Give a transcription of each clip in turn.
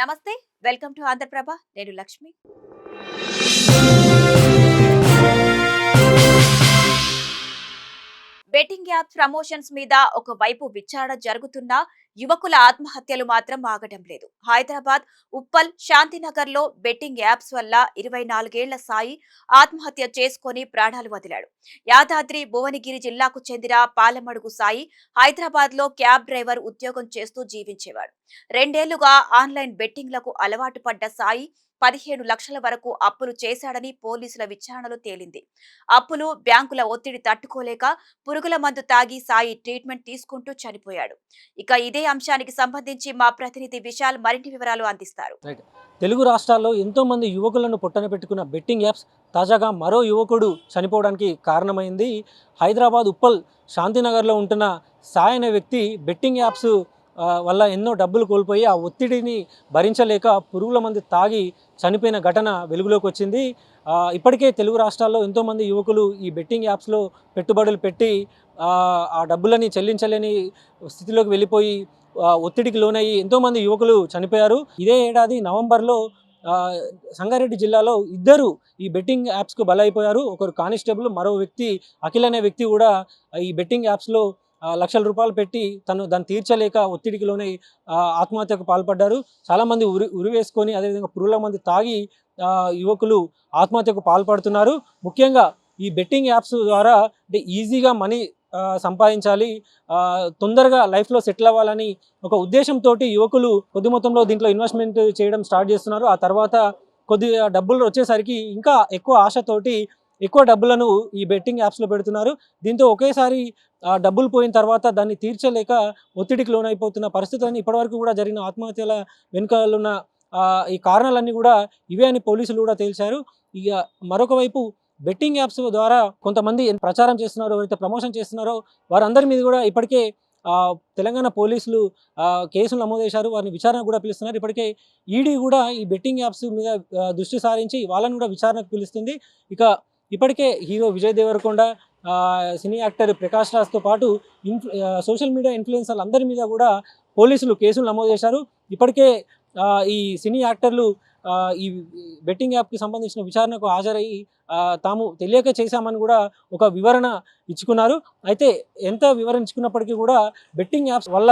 నమస్తే, welcome to Andhraprabha. నేను Lakshmi. Betting app promotions మీద ఒక వైపు విచారణ జరుగుతున్నా యువకుల ఆత్మహత్యలు మాత్రం ఆగడం లేదు. హైదరాబాద్ ఉప్పల్ శాంతినగర్ లో బెట్టింగ్ యాప్స్ వల్ల 24 ఏళ్ల సాయి ఆత్మహత్య చేసుకుని ప్రాణాలు వదిలాడు. యాదాద్రి భువనగిరి జిల్లాకు చెందిన పాలమడుగు సాయి హైదరాబాద్ లో క్యాబ్ డ్రైవర్ ఉద్యోగం చేస్తూ జీవించేవాడు. 2 ఏళ్లుగా ఆన్లైన్ బెట్టింగ్లకు అలవాటు పడ్డ సాయి 15 లక్షల వరకు అప్పులు చేశాడని పోలీసుల విచారణలో తేలింది. అప్పులు, బ్యాంకుల ఒత్తిడి తట్టుకోలేక పురుగుల మందు తాగి సాయి ట్రీట్మెంట్ తీసుకుంటూ చనిపోయాడు. ఇక ఇదే అంశానికి సంబంధించి మా ప్రతినిధి విశాల్ మరిన్ని వివరాలు అందిస్తారు. తెలుగు రాష్ట్రాల్లో ఎంతో మంది యువకులను పొట్టన పెట్టుకున్న బెట్టింగ్ యాప్స్ తాజాగా మరో యువకుడు చనిపోవడానికి కారణమైంది. హైదరాబాద్ ఉప్పల్ శాంతినగర్లో ఉంటున్న సాయి అనే వ్యక్తి బెట్టింగ్ యాప్స్ వల్ల ఎన్నో డబ్బులు కోల్పోయి ఆ ఒత్తిడిని భరించలేక పురుగుల మందు తాగి చనిపోయిన ఘటన వెలుగులోకి వచ్చింది. ఇప్పటికే తెలుగు రాష్ట్రాల్లో ఎంతోమంది యువకులు ఈ బెట్టింగ్ యాప్స్లో పెట్టుబడులు పెట్టి ఆ డబ్బులని చెల్లించలేని స్థితిలోకి వెళ్ళిపోయి ఒత్తిడికి లోనయ్యి ఎంతోమంది యువకులు చనిపోయారు. ఇదే ఏడాది నవంబర్లో సంగారెడ్డి జిల్లాలో 2 ఈ బెట్టింగ్ యాప్స్కు బలైపోయారు. ఒకరు కానిస్టేబుల్, మరో వ్యక్తి అఖిల్ అనే వ్యక్తి కూడా ఈ బెట్టింగ్ యాప్స్లో లక్షల రూపాయలు పెట్టి దాన్ని తీర్చలేక ఒత్తిడికి లోనై ఆత్మహత్యకు పాల్పడ్డారు. చాలామంది ఉరివేసుకొని అదేవిధంగా పురుగుల మందు తాగి యువకులు ఆత్మహత్యకు పాల్పడుతున్నారు. ముఖ్యంగా ఈ బెట్టింగ్ యాప్స్ ద్వారా అంటే ఈజీగా మనీ సంపాదించాలి, తొందరగా లైఫ్లో సెటిల్ అవ్వాలని ఒక ఉద్దేశంతో యువకులు కొద్ది మొత్తంలో దీంట్లో ఇన్వెస్ట్మెంట్ చేయడం స్టార్ట్ చేస్తున్నారు. ఆ తర్వాత కొద్దిగా డబ్బులు వచ్చేసరికి ఇంకా ఎక్కువ ఆశతోటి ఎక్కువ డబ్బులను ఈ బెట్టింగ్ యాప్స్లో పెడుతున్నారు. దీంతో ఒకేసారి డబ్బులు పోయిన తర్వాత దాన్ని తీర్చలేక ఒత్తిడికి లోనైపోతున్న పరిస్థితులన్నీ ఇప్పటివరకు కూడా జరిగిన ఆత్మహత్యల వెనుకలున్న ఈ కారణాలన్నీ కూడా ఇవే అని పోలీసులు కూడా తేల్చారు. ఇక మరొక వైపు బెట్టింగ్ యాప్స్ ద్వారా కొంతమంది ప్రచారం చేస్తున్నారో, ఎవరైతే ప్రమోషన్ చేస్తున్నారో వారందరి మీద కూడా ఇప్పటికే తెలంగాణ పోలీసులు కేసులు నమోదు చేశారు. వారిని విచారణ కూడా పిలుస్తున్నారు. ఇప్పటికే ఈడీ కూడా ఈ బెట్టింగ్ యాప్స్ మీద దృష్టి సారించి వాళ్ళని కూడా విచారణకు పిలుస్తుంది. ఇక ఇప్పటికే hero Vijay Deverakonda, cine actor Prakash రాజ్తో పాటు సోషల్ మీడియా ఇన్ఫ్లుయెన్సర్లు అందరి మీద కూడా పోలీసులు కేసులు నమోదు చేశారు. ఇప్పటికే ఈ సినీ యాక్టర్లు ఈ బెట్టింగ్ యాప్కి సంబంధించిన విచారణకు హాజరయ్యి తాము తెలియక చేశామని కూడా ఒక వివరణ ఇచ్చుకున్నారు. అయితే ఎంత వివరించుకున్నప్పటికీ కూడా బెట్టింగ్ యాప్స్ వల్ల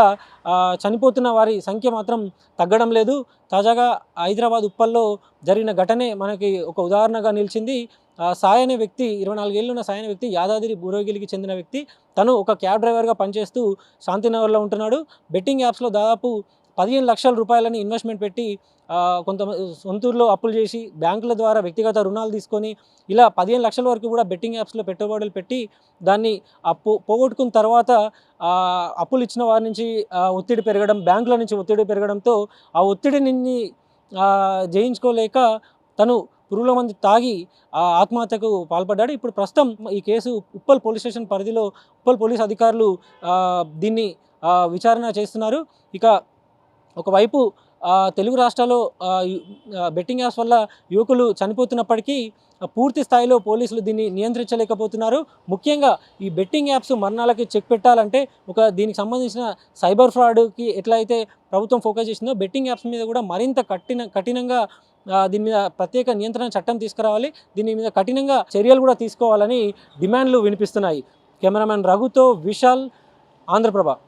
చనిపోతున్న వారి సంఖ్య మాత్రం తగ్గడం లేదు. తాజాగా హైదరాబాద్ ఉప్పల్లో జరిగిన ఘటనే మనకి ఒక ఉదాహరణగా నిలిచింది. సాయి అనే వ్యక్తి, 24 ఏళ్ళు ఉన్న సాయి అనే వ్యక్తి యాదాద్రి భువనగిరికి చెందిన వ్యక్తి. తను ఒక క్యాబ్ డ్రైవర్గా పనిచేస్తూ శాంతినగర్లో ఉంటున్నాడు. బెట్టింగ్ యాప్స్లో దాదాపు 15 లక్షల రూపాయలని ఇన్వెస్ట్మెంట్ పెట్టి కొంతమంది సొంతూరులో అప్పులు చేసి బ్యాంకుల ద్వారా వ్యక్తిగత రుణాలు తీసుకొని ఇలా 15 లక్షల వరకు కూడా బెట్టింగ్ యాప్స్లో పెట్టుబడులు పెట్టి దాన్ని పోగొట్టుకున్న తర్వాత అప్పులు ఇచ్చిన వారి నుంచి ఒత్తిడి పెరగడం, బ్యాంకుల నుంచి ఒత్తిడి పెరగడంతో ఆ ఒత్తిడిని జయించుకోలేక తను పురుగుల మందు తాగి ఆత్మహత్యకు పాల్పడ్డాడు. ఇప్పుడు ప్రస్తుతం ఈ కేసు ఉప్పల్ పోలీస్ స్టేషన్ పరిధిలో ఉప్పల్ పోలీస్ అధికారులు దీన్ని విచారణ చేస్తున్నారు. ఇక ఒకవైపు తెలుగు రాష్ట్రాల్లో బెట్టింగ్ యాప్స్ వల్ల యువకులు చనిపోతున్నప్పటికీ పూర్తి స్థాయిలో పోలీసులు దీన్ని నియంత్రించలేకపోతున్నారు. ముఖ్యంగా ఈ బెట్టింగ్ యాప్స్ మరణాలకి చెక్ పెట్టాలంటే దీనికి సంబంధించిన సైబర్ ఫ్రాడ్కి ఎట్లయితే ప్రభుత్వం ఫోకస్ చేసిందో బెట్టింగ్ యాప్స్ మీద కూడా మరింత కఠినంగా దీని మీద ప్రత్యేక నియంత్రణ చట్టం తీసుకురావాలి, దీని మీద కఠినంగా చర్యలు కూడా తీసుకోవాలని డిమాండ్లు వినిపిస్తున్నాయి. కెమెరామెన్ రఘుతో విశాల్, ఆంధ్రప్రభ.